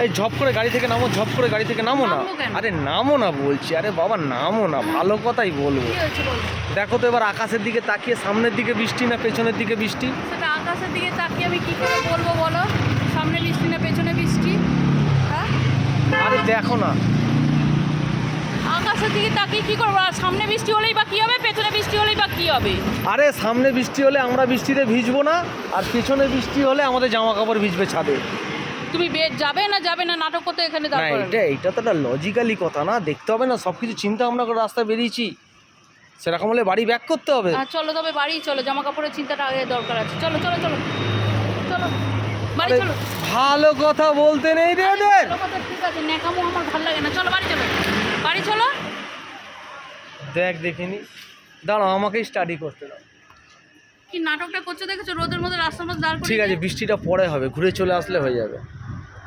এই ঝপ করে গাড়ি থেকে নামো, ঝপ করে গাড়ি থেকে নামো না। আরে নামো না বলছি, আরে বাবা নামো না, ভালো কথাই বলবো। দেখো তো এবার আকাশের দিকে তাকিয়ে, সামনের দিকে বৃষ্টি না পেছনের দিকে বৃষ্টি? সেটা আকাশের দিকে তাকিয়ে আমি কি করে বলবো বলো, সামনে বৃষ্টি না পেছনে বৃষ্টি? হ্যাঁ আরে দেখো না, আকাশের দিকে তাকিয়ে কি করবো? আর সামনে বৃষ্টি হলেই বা কি হবে, পেছনে বৃষ্টি হলেই বা কি হবে? আরে সামনে বৃষ্টি হলে আমরা বৃষ্টিতে ভিজবো না, আর পেছনে বৃষ্টি হলে আমাদের জামা কাপড় ভিজবে ছাদে। তুমি যাবে না নাটক করতে এখানে না দাঁড় করালে? এটা তো একটা লজিক্যালি কথা না, দেখতে হবে না সব কিছু চিন্তা ভাবনা করে রাস্তায় বেরিয়েছি, সেরকম হলে বাড়ি ব্যাক করতে হবে। চলো তবে বাড়ি চলো, জামা কাপড়ের চিন্তাটা আগে দরকার আছে। চলো চলো চলো চলো বাড়ি আরে চলো। ভালো কথা বলতে নেই রে এদের। ভালো কথা ঠিক আছে, ন্যাকামো আমার ভালো লাগে না। চলো বাড়ি চলো, বাড়ি চলো। দেখিনি, দাঁড়াও আমাকেই স্টাডি করতে দাও। কি নাটকটা করছো দেখেছো? রোদের মধ্যে রাস্তার মধ্যে দাঁড় করে। ঠিক আছে, বৃষ্টিটা পরে হবে, ঘুরে চলে আসলে হয়ে যাবে।